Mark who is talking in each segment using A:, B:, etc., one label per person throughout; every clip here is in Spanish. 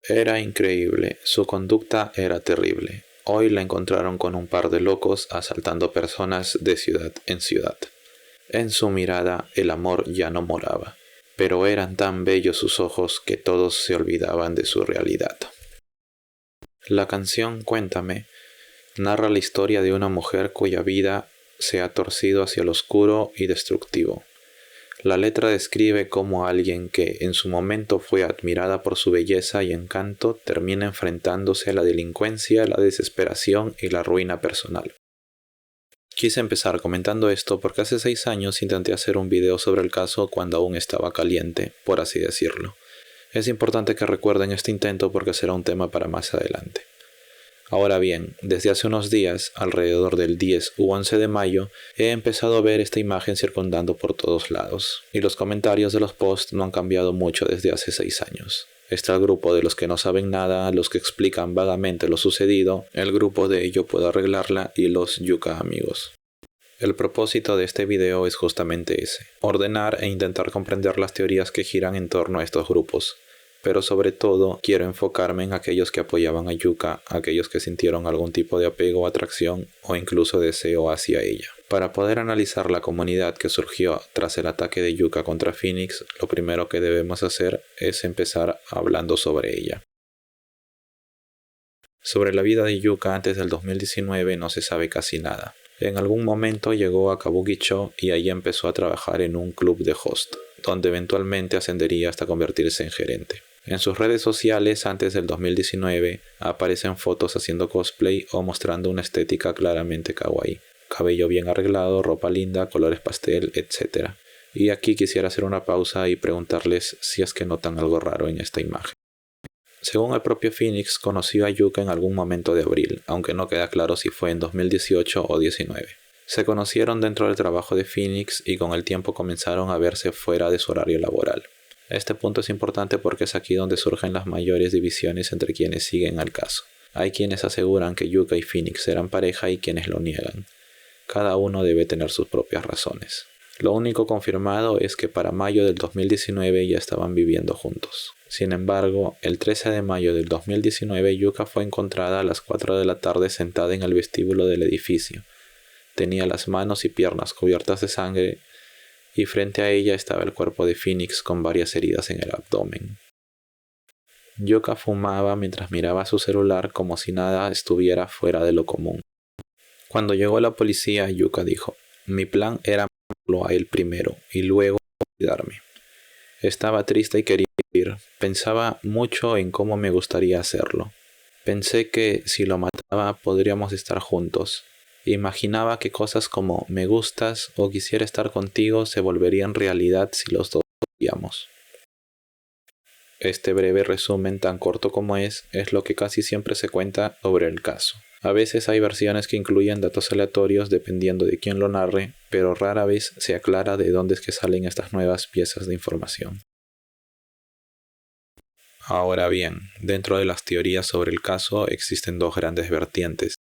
A: Era increíble, su conducta era terrible. Hoy la encontraron con un par de locos asaltando personas de ciudad en ciudad. En su mirada el amor ya no moraba, pero eran tan bellos sus ojos que todos se olvidaban de su realidad. La canción Cuéntame narra la historia de una mujer cuya vida se ha torcido hacia lo oscuro y destructivo. La letra describe cómo alguien que en su momento fue admirada por su belleza y encanto termina enfrentándose a la delincuencia, la desesperación y la ruina personal. Quise empezar comentando esto porque hace 6 años intenté hacer un video sobre el caso cuando aún estaba caliente, por así decirlo. Es importante que recuerden este intento porque será un tema para más adelante. Ahora bien, desde hace unos días, alrededor del 10 u 11 de mayo, he empezado a ver esta imagen circundando por todos lados, y los comentarios de los posts no han cambiado mucho desde hace 6 años. Está el grupo de los que no saben nada, los que explican vagamente lo sucedido, el grupo de Yo Puedo Arreglarla y los Yuka amigos. El propósito de este video es justamente ese, ordenar e intentar comprender las teorías que giran en torno a estos grupos. Pero sobre todo quiero enfocarme en aquellos que apoyaban a Yuka, aquellos que sintieron algún tipo de apego, atracción o incluso deseo hacia ella. Para poder analizar la comunidad que surgió tras el ataque de Yuka contra Phoenix, lo primero que debemos hacer es empezar hablando sobre ella. Sobre la vida de Yuka antes del 2019 no se sabe casi nada. En algún momento llegó a Kabukicho y allí empezó a trabajar en un club de host, donde eventualmente ascendería hasta convertirse en gerente. En sus redes sociales antes del 2019 aparecen fotos haciendo cosplay o mostrando una estética claramente kawaii. Cabello bien arreglado, ropa linda, colores pastel, etc. Y aquí quisiera hacer una pausa y preguntarles si es que notan algo raro en esta imagen. Según el propio Phoenix, conoció a Yuka en algún momento de abril, aunque no queda claro si fue en 2018 o 19. Se conocieron dentro del trabajo de Phoenix y con el tiempo comenzaron a verse fuera de su horario laboral. Este punto es importante porque es aquí donde surgen las mayores divisiones entre quienes siguen al caso. Hay quienes aseguran que Yuka y Phoenix eran pareja y quienes lo niegan. Cada uno debe tener sus propias razones. Lo único confirmado es que para mayo del 2019 ya estaban viviendo juntos. Sin embargo, el 13 de mayo del 2019 Yuka fue encontrada a las 4 de la tarde sentada en el vestíbulo del edificio. Tenía las manos y piernas cubiertas de sangre y frente a ella estaba el cuerpo de Phoenix con varias heridas en el abdomen. Yuka fumaba mientras miraba su celular como si nada estuviera fuera de lo común. Cuando llegó la policía, Yuka dijo: "Mi plan era matarlo a él primero y luego olvidarme. Estaba triste y quería ir. Pensaba mucho en cómo me gustaría hacerlo. Pensé que si lo mataba podríamos estar juntos. Imaginaba que cosas como me gustas o quisiera estar contigo se volverían realidad si los dos queríamos". Este breve resumen, tan corto como es lo que casi siempre se cuenta sobre el caso. A veces hay versiones que incluyen datos aleatorios dependiendo de quién lo narre, pero rara vez se aclara de dónde es que salen estas nuevas piezas de información. Ahora bien, dentro de las teorías sobre el caso existen dos grandes vertientes.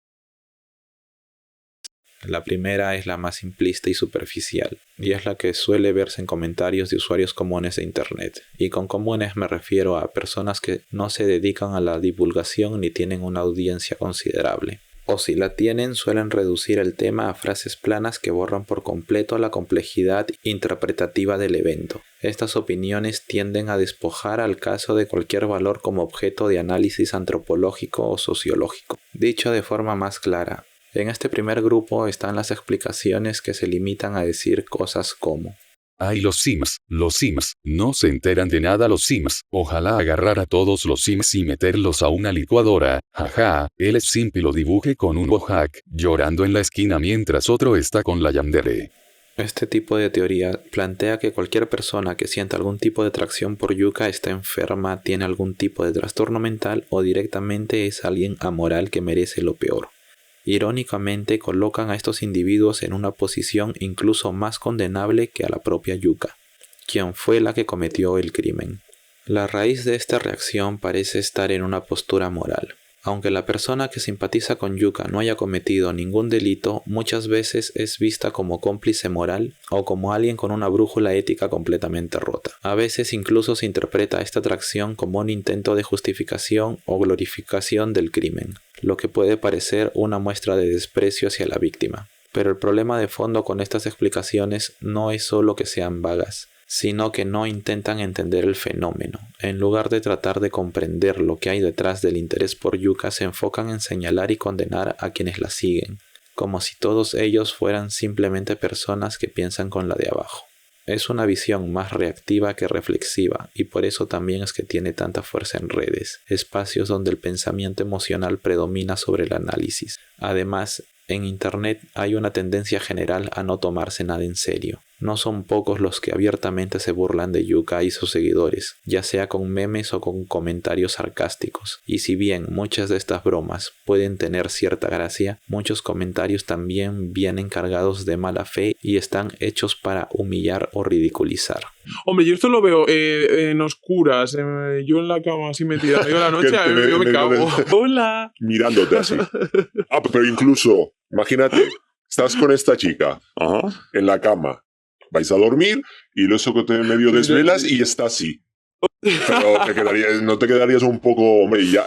A: La primera es la más simplista y superficial, y es la que suele verse en comentarios de usuarios comunes de Internet. Y con comunes me refiero a personas que no se dedican a la divulgación ni tienen una audiencia considerable. O si la tienen, suelen reducir el tema a frases planas que borran por completo la complejidad interpretativa del evento. Estas opiniones tienden a despojar al caso de cualquier valor como objeto de análisis antropológico o sociológico. Dicho de forma más clara, en este primer grupo están las explicaciones que se limitan a decir cosas como:
B: ¡ay, los Sims! Los Sims, no se enteran de nada los Sims. Ojalá agarrar a todos los Sims y meterlos a una licuadora. Jaja, él es simp y lo dibuje con un mohawk, llorando en la esquina mientras otro está con la yandere.
A: Este tipo de teoría plantea que cualquier persona que sienta algún tipo de atracción por Yuka está enferma, tiene algún tipo de trastorno mental o directamente es alguien amoral que merece lo peor. Irónicamente colocan a estos individuos en una posición incluso más condenable que a la propia Yuka, quien fue la que cometió el crimen. La raíz de esta reacción parece estar en una postura moral. Aunque la persona que simpatiza con Yuka no haya cometido ningún delito, muchas veces es vista como cómplice moral o como alguien con una brújula ética completamente rota. A veces incluso se interpreta esta atracción como un intento de justificación o glorificación del crimen, lo que puede parecer una muestra de desprecio hacia la víctima. Pero el problema de fondo con estas explicaciones no es solo que sean vagas, sino que no intentan entender el fenómeno. En lugar de tratar de comprender lo que hay detrás del interés por Yuka, se enfocan en señalar y condenar a quienes la siguen, como si todos ellos fueran simplemente personas que piensan con la de abajo. Es una visión más reactiva que reflexiva, y por eso también es que tiene tanta fuerza en redes, espacios donde el pensamiento emocional predomina sobre el análisis. Además, en Internet hay una tendencia general a no tomarse nada en serio. No son pocos los que abiertamente se burlan de Yuka y sus seguidores, ya sea con memes o con comentarios sarcásticos. Y si bien muchas de estas bromas pueden tener cierta gracia, muchos comentarios también vienen cargados de mala fe y están hechos para humillar o ridiculizar.
C: Hombre, yo esto lo veo en oscuras, yo en la cama así metida, medio de la noche, yo me cago. ¡Hola!
D: Mirándote así. Pero incluso, imagínate, estás con esta chica en la cama, vais a dormir y lo eso que te medio desvelas y está así. Pero no te quedarías un poco, hombre, ya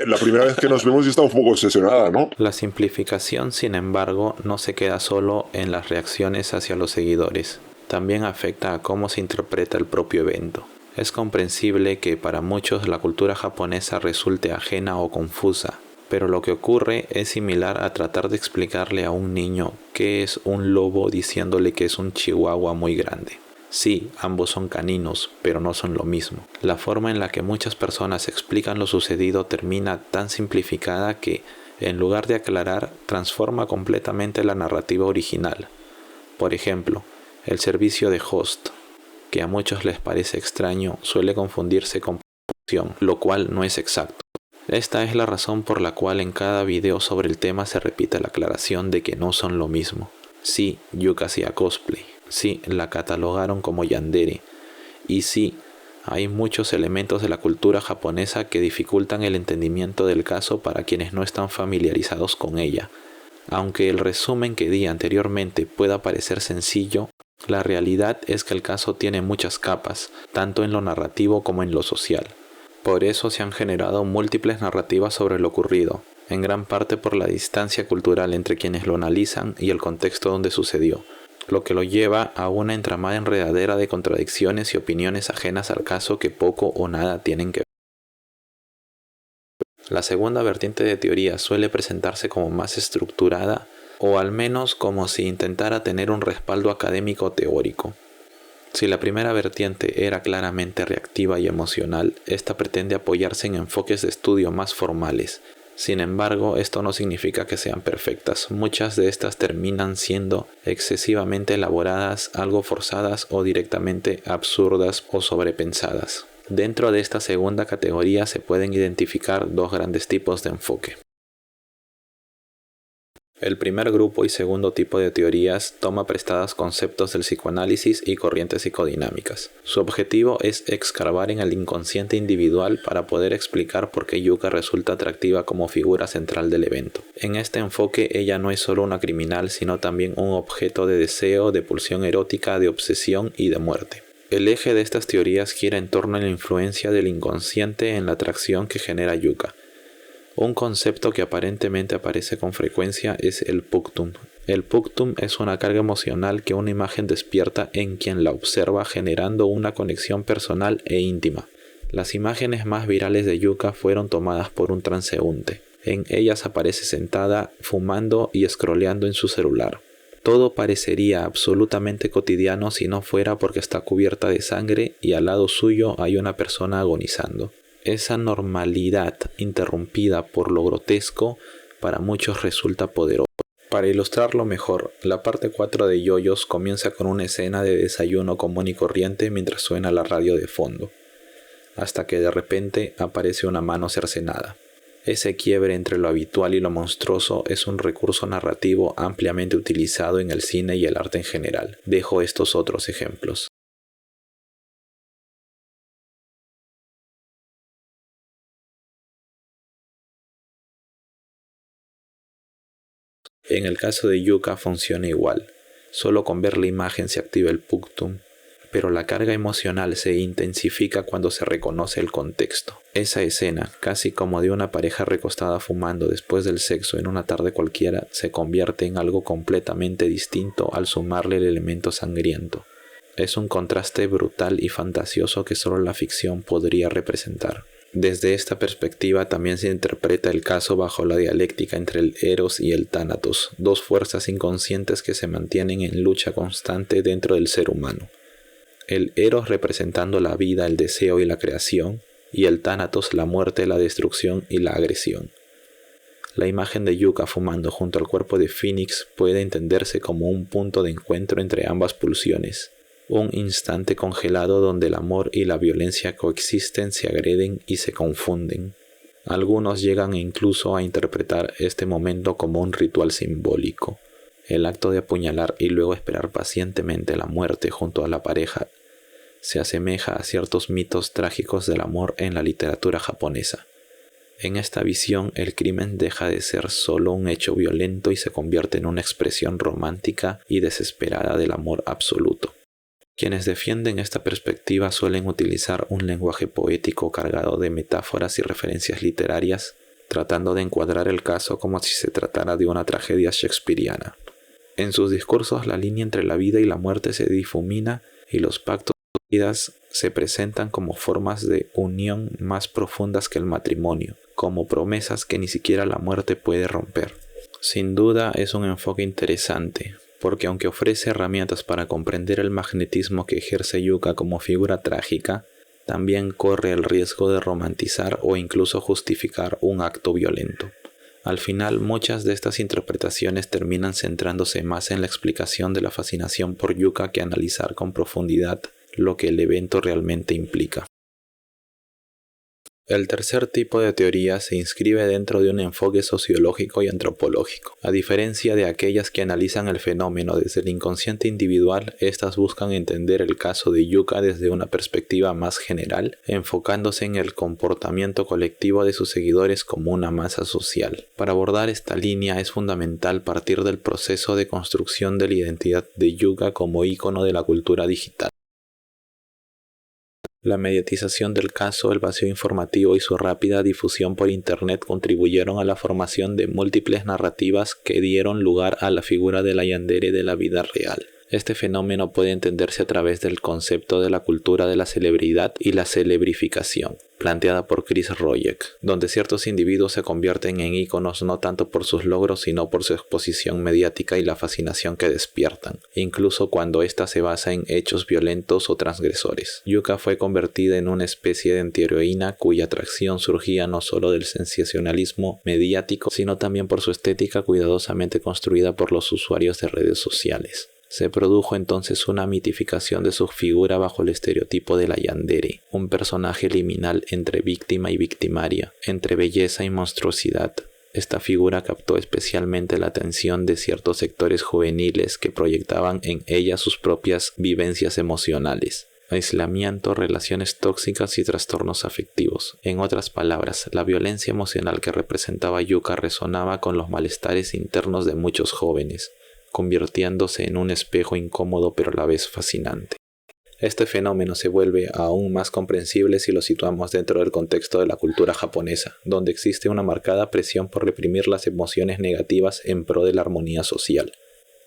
D: la primera vez que nos vemos ya está un poco obsesionada, ¿no?
A: La simplificación, sin embargo, no se queda solo en las reacciones hacia los seguidores. También afecta a cómo se interpreta el propio evento. Es comprensible que para muchos la cultura japonesa resulte ajena o confusa, pero lo que ocurre es similar a tratar de explicarle a un niño qué es un lobo diciéndole que es un chihuahua muy grande. Sí, ambos son caninos, pero no son lo mismo. La forma en la que muchas personas explican lo sucedido termina tan simplificada que, en lugar de aclarar, transforma completamente la narrativa original. Por ejemplo, el servicio de host, que a muchos les parece extraño, suele confundirse con producción, lo cual no es exacto. Esta es la razón por la cual en cada video sobre el tema se repite la aclaración de que no son lo mismo. Sí, Yuka hacía cosplay. Sí, la catalogaron como yandere. Y sí, hay muchos elementos de la cultura japonesa que dificultan el entendimiento del caso para quienes no están familiarizados con ella. Aunque el resumen que di anteriormente pueda parecer sencillo, la realidad es que el caso tiene muchas capas, tanto en lo narrativo como en lo social. Por eso se han generado múltiples narrativas sobre lo ocurrido, en gran parte por la distancia cultural entre quienes lo analizan y el contexto donde sucedió, lo que lo lleva a una entramada enredadera de contradicciones y opiniones ajenas al caso que poco o nada tienen que ver. La segunda vertiente de teoría suele presentarse como más estructurada, o al menos como si intentara tener un respaldo académico teórico. Si la primera vertiente era claramente reactiva y emocional, esta pretende apoyarse en enfoques de estudio más formales. Sin embargo, esto no significa que sean perfectas. Muchas de estas terminan siendo excesivamente elaboradas, algo forzadas o directamente absurdas o sobrepensadas. Dentro de esta segunda categoría se pueden identificar dos grandes tipos de enfoque. El primer grupo y segundo tipo de teorías toma prestadas conceptos del psicoanálisis y corrientes psicodinámicas. Su objetivo es escarbar en el inconsciente individual para poder explicar por qué Yuka resulta atractiva como figura central del evento. En este enfoque ella no es solo una criminal, sino también un objeto de deseo, de pulsión erótica, de obsesión y de muerte. El eje de estas teorías gira en torno a la influencia del inconsciente en la atracción que genera Yuka. Un concepto que aparentemente aparece con frecuencia es el punctum. El punctum es una carga emocional que una imagen despierta en quien la observa, generando una conexión personal e íntima. Las imágenes más virales de Yuka fueron tomadas por un transeúnte. En ellas aparece sentada, fumando y scrolleando en su celular. Todo parecería absolutamente cotidiano si no fuera porque está cubierta de sangre y al lado suyo hay una persona agonizando. Esa normalidad interrumpida por lo grotesco para muchos resulta poderosa. Para ilustrarlo mejor, la parte 4 de Yoyos comienza con una escena de desayuno común y corriente mientras suena la radio de fondo, hasta que de repente aparece una mano cercenada. Ese quiebre entre lo habitual y lo monstruoso es un recurso narrativo ampliamente utilizado en el cine y el arte en general. Dejo estos otros ejemplos. En el caso de Yuka funciona igual. Solo con ver la imagen se activa el punctum, pero la carga emocional se intensifica cuando se reconoce el contexto. Esa escena, casi como de una pareja recostada fumando después del sexo en una tarde cualquiera, se convierte en algo completamente distinto al sumarle el elemento sangriento. Es un contraste brutal y fantasioso que solo la ficción podría representar. Desde esta perspectiva también se interpreta el caso bajo la dialéctica entre el Eros y el Thanatos, dos fuerzas inconscientes que se mantienen en lucha constante dentro del ser humano. El Eros representando la vida, el deseo y la creación, y el Thanatos la muerte, la destrucción y la agresión. La imagen de Yuka fumando junto al cuerpo de Phoenix puede entenderse como un punto de encuentro entre ambas pulsiones. Un instante congelado donde el amor y la violencia coexisten, se agreden y se confunden. Algunos llegan incluso a interpretar este momento como un ritual simbólico. El acto de apuñalar y luego esperar pacientemente la muerte junto a la pareja se asemeja a ciertos mitos trágicos del amor en la literatura japonesa. En esta visión, el crimen deja de ser solo un hecho violento y se convierte en una expresión romántica y desesperada del amor absoluto. Quienes defienden esta perspectiva suelen utilizar un lenguaje poético cargado de metáforas y referencias literarias, tratando de encuadrar el caso como si se tratara de una tragedia shakespeariana. En sus discursos, la línea entre la vida y la muerte se difumina y los pactos de vidas se presentan como formas de unión más profundas que el matrimonio, como promesas que ni siquiera la muerte puede romper. Sin duda es un enfoque interesante, porque aunque ofrece herramientas para comprender el magnetismo que ejerce Yuka como figura trágica, también corre el riesgo de romantizar o incluso justificar un acto violento. Al final, muchas de estas interpretaciones terminan centrándose más en la explicación de la fascinación por Yuka que analizar con profundidad lo que el evento realmente implica. El tercer tipo de teoría se inscribe dentro de un enfoque sociológico y antropológico. A diferencia de aquellas que analizan el fenómeno desde el inconsciente individual, estas buscan entender el caso de Yuka desde una perspectiva más general, enfocándose en el comportamiento colectivo de sus seguidores como una masa social. Para abordar esta línea es fundamental partir del proceso de construcción de la identidad de Yuka como ícono de la cultura digital. La mediatización del caso, el vacío informativo y su rápida difusión por Internet contribuyeron a la formación de múltiples narrativas que dieron lugar a la figura de la yandere de la vida real. Este fenómeno puede entenderse a través del concepto de la cultura de la celebridad y la celebrificación, planteada por Chris Royek, donde ciertos individuos se convierten en íconos no tanto por sus logros sino por su exposición mediática y la fascinación que despiertan, incluso cuando ésta se basa en hechos violentos o transgresores. Yuka fue convertida en una especie de antiheroína cuya atracción surgía no solo del sensacionalismo mediático, sino también por su estética cuidadosamente construida por los usuarios de redes sociales. Se produjo entonces una mitificación de su figura bajo el estereotipo de la yandere, un personaje liminal entre víctima y victimaria, entre belleza y monstruosidad. Esta figura captó especialmente la atención de ciertos sectores juveniles que proyectaban en ella sus propias vivencias emocionales, aislamiento, relaciones tóxicas y trastornos afectivos. En otras palabras, la violencia emocional que representaba Yuka resonaba con los malestares internos de muchos jóvenes, convirtiéndose en un espejo incómodo pero a la vez fascinante. Este fenómeno se vuelve aún más comprensible si lo situamos dentro del contexto de la cultura japonesa, donde existe una marcada presión por reprimir las emociones negativas en pro de la armonía social.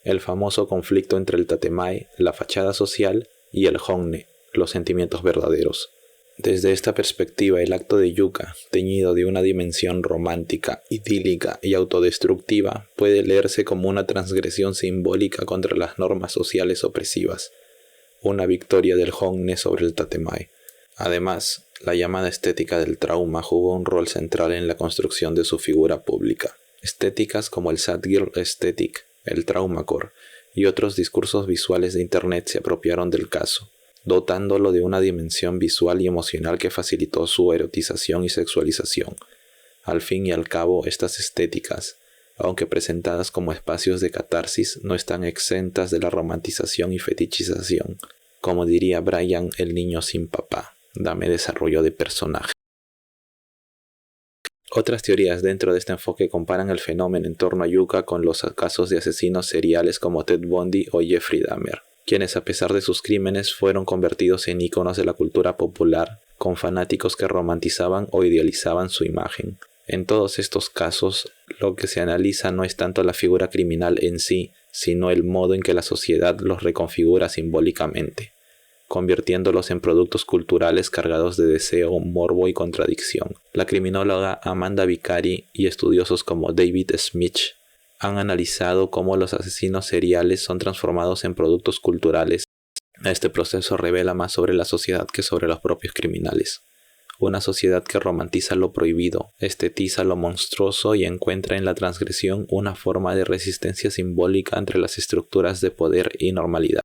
A: El famoso conflicto entre el tatemae, la fachada social, y el honne, los sentimientos verdaderos. Desde esta perspectiva, el acto de Yuka, teñido de una dimensión romántica, idílica y autodestructiva, puede leerse como una transgresión simbólica contra las normas sociales opresivas, una victoria del honne sobre el tatemae. Además, la llamada estética del trauma jugó un rol central en la construcción de su figura pública. Estéticas como el Sad Girl Aesthetic, el Traumacore y otros discursos visuales de Internet se apropiaron del caso, dotándolo de una dimensión visual y emocional que facilitó su erotización y sexualización. Al fin y al cabo, estas estéticas, aunque presentadas como espacios de catarsis, no están exentas de la romantización y fetichización. Como diría Brian, el niño sin papá, dame desarrollo de personaje. Otras teorías dentro de este enfoque comparan el fenómeno en torno a Yuka con los casos de asesinos seriales como Ted Bundy o Jeffrey Dahmer, quienes a pesar de sus crímenes fueron convertidos en íconos de la cultura popular, con fanáticos que romantizaban o idealizaban su imagen. En todos estos casos, lo que se analiza no es tanto la figura criminal en sí, sino el modo en que la sociedad los reconfigura simbólicamente, convirtiéndolos en productos culturales cargados de deseo, morbo y contradicción. La criminóloga Amanda Vicari y estudiosos como David Smith han analizado cómo los asesinos seriales son transformados en productos culturales. Este proceso revela más sobre la sociedad que sobre los propios criminales. Una sociedad que romantiza lo prohibido, estetiza lo monstruoso y encuentra en la transgresión una forma de resistencia simbólica entre las estructuras de poder y normalidad.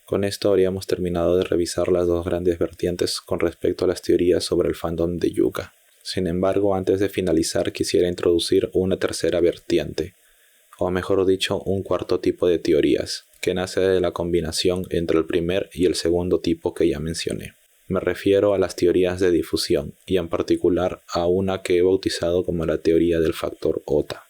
A: Con esto habríamos terminado de revisar las dos grandes vertientes con respecto a las teorías sobre el fandom de Yuka. Sin embargo, antes de finalizar quisiera introducir una tercera vertiente, o mejor dicho, un cuarto tipo de teorías, que nace de la combinación entre el primer y el segundo tipo que ya mencioné. Me refiero a las teorías de difusión, y en particular a una que he bautizado como la teoría del factor Ota.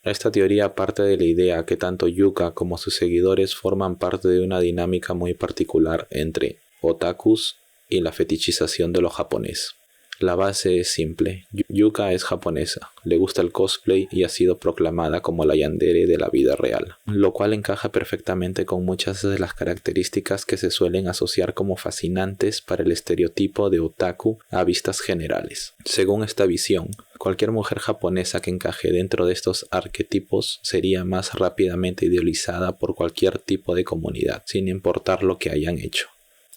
A: Esta teoría parte de la idea que tanto Yuka como sus seguidores forman parte de una dinámica muy particular entre otakus y la fetichización de lo japonés. La base es simple. Yuka es japonesa, le gusta el cosplay y ha sido proclamada como la yandere de la vida real, lo cual encaja perfectamente con muchas de las características que se suelen asociar como fascinantes para el estereotipo de otaku a vistas generales. Según esta visión, cualquier mujer japonesa que encaje dentro de estos arquetipos sería más rápidamente idealizada por cualquier tipo de comunidad, sin importar lo que hayan hecho.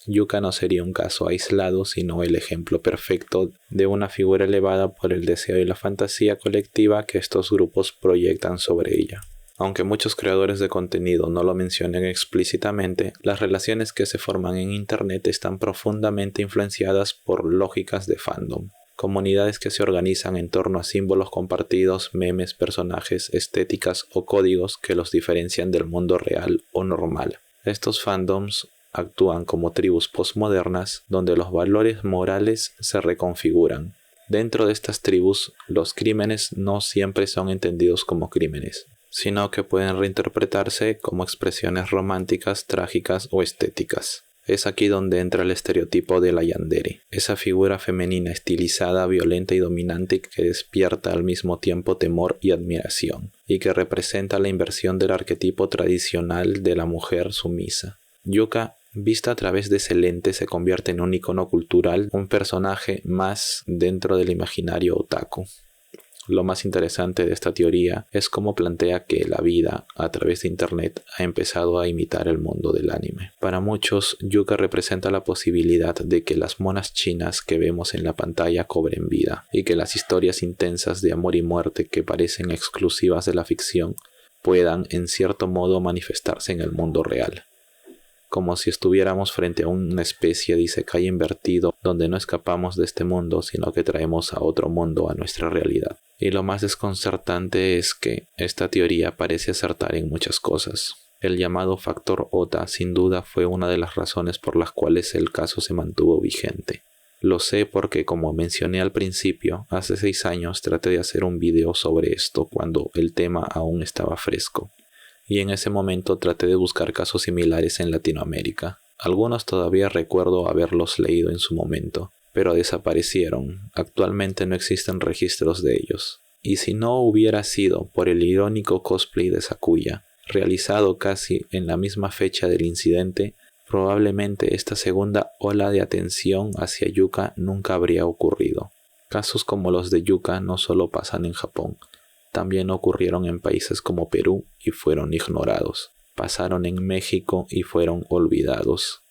A: Yuka no sería un caso aislado, sino el ejemplo perfecto de una figura elevada por el deseo y la fantasía colectiva que estos grupos proyectan sobre ella. Aunque muchos creadores de contenido no lo mencionen explícitamente, las relaciones que se forman en Internet están profundamente influenciadas por lógicas de fandom. Comunidades que se organizan en torno a símbolos compartidos, memes, personajes, estéticas o códigos que los diferencian del mundo real o normal. Estos fandoms actúan como tribus postmodernas donde los valores morales se reconfiguran. Dentro de estas tribus, los crímenes no siempre son entendidos como crímenes, sino que pueden reinterpretarse como expresiones románticas, trágicas o estéticas. Es aquí donde entra el estereotipo de la yandere, esa figura femenina estilizada, violenta y dominante que despierta al mismo tiempo temor y admiración, y que representa la inversión del arquetipo tradicional de la mujer sumisa. Yuka, vista a través de ese lente, se convierte en un icono cultural, un personaje más dentro del imaginario otaku. Lo más interesante de esta teoría es cómo plantea que la vida a través de internet ha empezado a imitar el mundo del anime. Para muchos, Yuka representa la posibilidad de que las monas chinas que vemos en la pantalla cobren vida, y que las historias intensas de amor y muerte que parecen exclusivas de la ficción puedan en cierto modo manifestarse en el mundo real. Como si estuviéramos frente a una especie de isekai invertido donde no escapamos de este mundo, sino que traemos a otro mundo a nuestra realidad. Y lo más desconcertante es que esta teoría parece acertar en muchas cosas. El llamado factor Ota sin duda fue una de las razones por las cuales el caso se mantuvo vigente. Lo sé porque, como mencioné al principio, hace 6 años traté de hacer un video sobre esto cuando el tema aún estaba fresco. Y en ese momento traté de buscar casos similares en Latinoamérica. Algunos todavía recuerdo haberlos leído en su momento, pero desaparecieron. Actualmente no existen registros de ellos. Y si no hubiera sido por el irónico cosplay de Sakuya, realizado casi en la misma fecha del incidente, probablemente esta segunda ola de atención hacia Yuka nunca habría ocurrido. Casos como los de Yuka no solo pasan en Japón. También ocurrieron en países como Perú y fueron ignorados. Pasaron en México y fueron olvidados.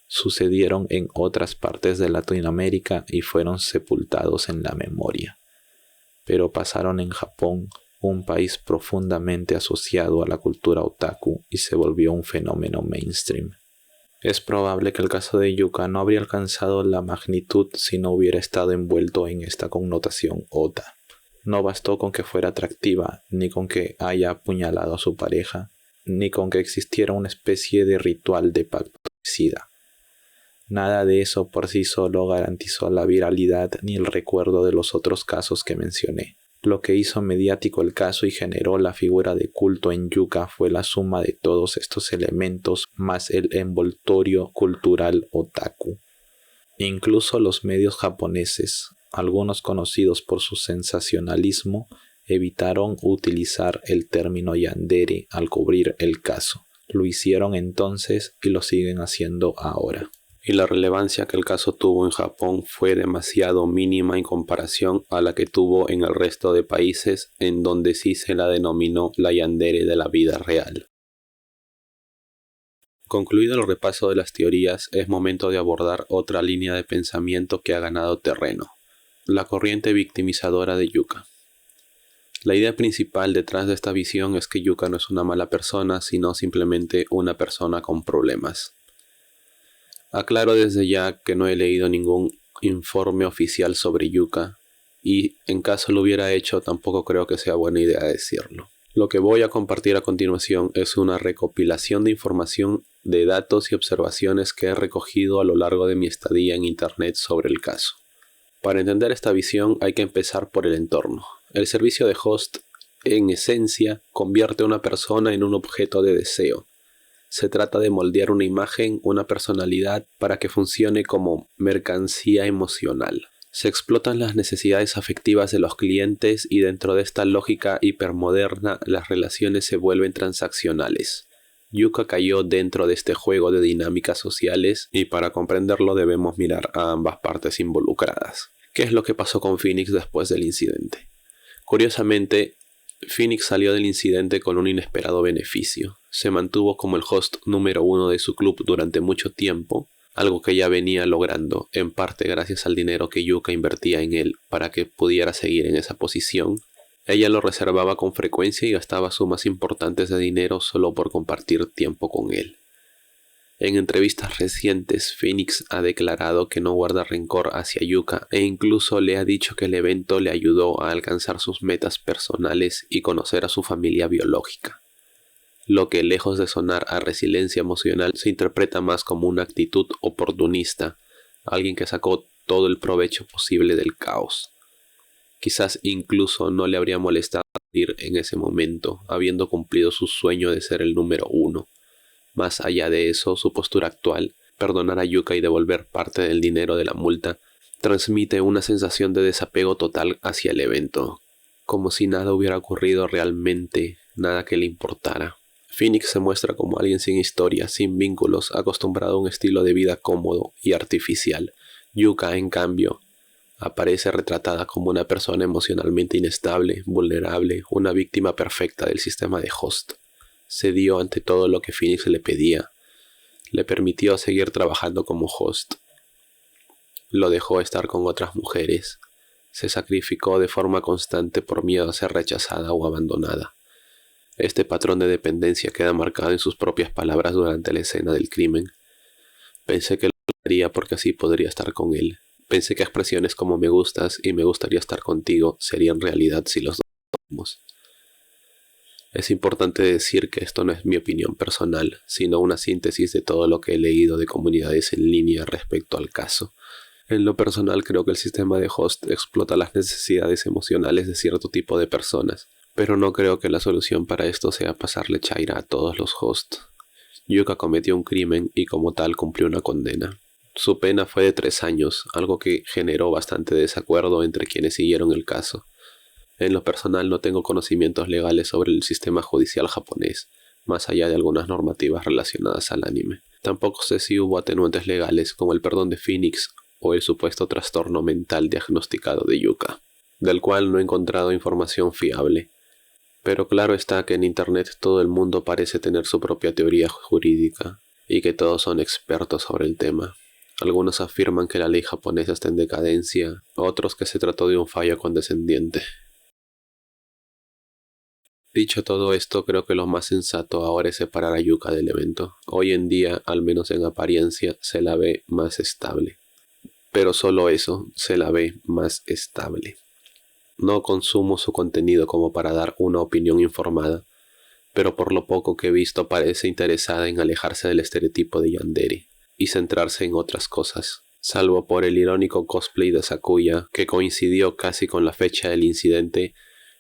A: Sucedieron en otras partes de Latinoamérica y fueron sepultados en la memoria. Pero pasaron en Japón, un país profundamente asociado a la cultura otaku, y se volvió un fenómeno mainstream. Es probable que el caso de Yuka no habría alcanzado la magnitud si no hubiera estado envuelto en esta connotación ota. No bastó con que fuera atractiva, ni con que haya apuñalado a su pareja, ni con que existiera una especie de ritual de pacto suicida. Nada de eso por sí solo garantizó la viralidad ni el recuerdo de los otros casos que mencioné. Lo que hizo mediático el caso y generó la figura de culto en Yuka fue la suma de todos estos elementos más el envoltorio cultural otaku. Incluso los medios japoneses, algunos conocidos por su sensacionalismo, evitaron utilizar el término yandere al cubrir el caso. Lo hicieron entonces y lo siguen haciendo ahora. Y la relevancia que el caso tuvo en Japón fue demasiado mínima en comparación a la que tuvo en el resto de países en donde sí se la denominó la yandere de la vida real. Concluido el repaso de las teorías, es momento de abordar otra línea de pensamiento que ha ganado terreno: la corriente victimizadora de Yuka. La idea principal detrás de esta visión es que Yuka no es una mala persona, sino simplemente una persona con problemas. Aclaro desde ya que no he leído ningún informe oficial sobre Yuka, y en caso lo hubiera hecho tampoco creo que sea buena idea decirlo. Lo que voy a compartir a continuación es una recopilación de información de datos y observaciones que he recogido a lo largo de mi estadía en internet sobre el caso. Para entender esta visión hay que empezar por el entorno. El servicio de host, en esencia, convierte a una persona en un objeto de deseo. Se trata de moldear una imagen, una personalidad, para que funcione como mercancía emocional. Se explotan las necesidades afectivas de los clientes y dentro de esta lógica hipermoderna las relaciones se vuelven transaccionales. Yuka cayó dentro de este juego de dinámicas sociales y para comprenderlo debemos mirar a ambas partes involucradas. ¿Qué es lo que pasó con Phoenix después del incidente? Curiosamente, Phoenix salió del incidente con un inesperado beneficio. Se mantuvo como el host número 1 de su club durante mucho tiempo, algo que ya venía logrando, en parte gracias al dinero que Yuka invertía en él para que pudiera seguir en esa posición. Ella lo reservaba con frecuencia y gastaba sumas importantes de dinero solo por compartir tiempo con él. En entrevistas recientes, Phoenix ha declarado que no guarda rencor hacia Yuka e incluso le ha dicho que el evento le ayudó a alcanzar sus metas personales y conocer a su familia biológica. Lo que, lejos de sonar a resiliencia emocional, se interpreta más como una actitud oportunista, alguien que sacó todo el provecho posible del caos. Quizás incluso no le habría molestado ir en ese momento, habiendo cumplido su sueño de ser el número 1. Más allá de eso, su postura actual, perdonar a Yuka y devolver parte del dinero de la multa, transmite una sensación de desapego total hacia el evento, como si nada hubiera ocurrido realmente, nada que le importara. Phoenix se muestra como alguien sin historia, sin vínculos, acostumbrado a un estilo de vida cómodo y artificial. Yuka, en cambio, aparece retratada como una persona emocionalmente inestable, vulnerable, una víctima perfecta del sistema de host. Cedió ante todo lo que Phoenix le pedía. Le permitió seguir trabajando como host. Lo dejó estar con otras mujeres. Se sacrificó de forma constante por miedo a ser rechazada o abandonada. Este patrón de dependencia queda marcado en sus propias palabras durante la escena del crimen. Pensé que lo haría porque así podría estar con él. Pensé que expresiones como me gustas y me gustaría estar contigo serían realidad si los dos fuéramos. Es importante decir que esto no es mi opinión personal, sino una síntesis de todo lo que he leído de comunidades en línea respecto al caso. En lo personal creo que el sistema de host explota las necesidades emocionales de cierto tipo de personas, pero no creo que la solución para esto sea pasarle chaira a todos los hosts. Yuka cometió un crimen y como tal cumplió una condena. Su pena fue de 3 años, algo que generó bastante desacuerdo entre quienes siguieron el caso. En lo personal no tengo conocimientos legales sobre el sistema judicial japonés, más allá de algunas normativas relacionadas al anime. Tampoco sé si hubo atenuantes legales como el perdón de Phoenix o el supuesto trastorno mental diagnosticado de Yuka, del cual no he encontrado información fiable. Pero claro está que en internet todo el mundo parece tener su propia teoría jurídica y que todos son expertos sobre el tema. Algunos afirman que la ley japonesa está en decadencia, otros que se trató de un fallo condescendiente. Dicho todo esto, creo que lo más sensato ahora es separar a Yuka del evento. Hoy en día, al menos en apariencia, se la ve más estable. Pero solo eso, se la ve más estable. No consumo su contenido como para dar una opinión informada, pero por lo poco que he visto parece interesada en alejarse del estereotipo de yandere.
E: y centrarse en otras cosas. Salvo por el irónico cosplay de Sakuya, que coincidió casi con la fecha del incidente,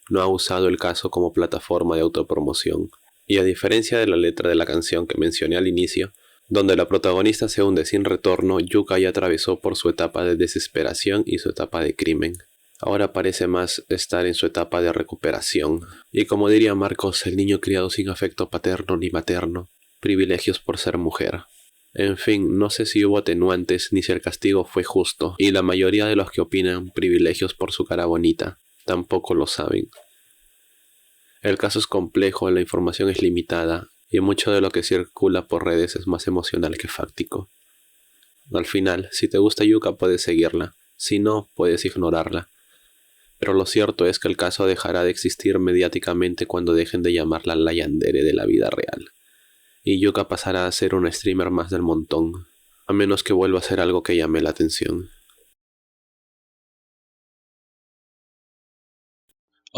E: no ha usado el caso como plataforma de autopromoción. Y a diferencia de la letra de la canción que mencioné al inicio, donde la protagonista se hunde sin retorno, Yuka ya atravesó por su etapa de desesperación y su etapa de crimen. Ahora parece más estar en su etapa de recuperación. Y como diría Marcos, el niño criado sin afecto paterno ni materno, privilegios por ser mujer. En fin, no sé si hubo atenuantes ni si el castigo fue justo, y la mayoría de los que opinan privilegios por su cara bonita tampoco lo saben. El caso es complejo, la información es limitada, y mucho de lo que circula por redes es más emocional que fáctico. Al final, si te gusta Yuka puedes seguirla, si no, puedes ignorarla. Pero lo cierto es que el caso dejará de existir mediáticamente cuando dejen de llamarla la yandere de la vida real. Y Yuka pasará a ser una streamer más del montón, a menos que vuelva a hacer algo que llame la atención.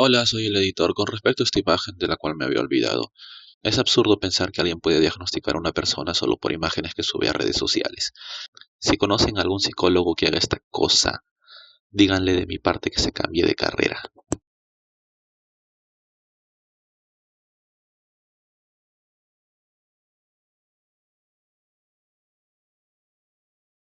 F: Hola, soy el editor. Con respecto a esta imagen de la cual me había olvidado, es absurdo pensar que alguien puede diagnosticar a una persona solo por imágenes que sube a redes sociales. Si conocen a algún psicólogo que haga esta cosa, díganle de mi parte que se cambie de carrera.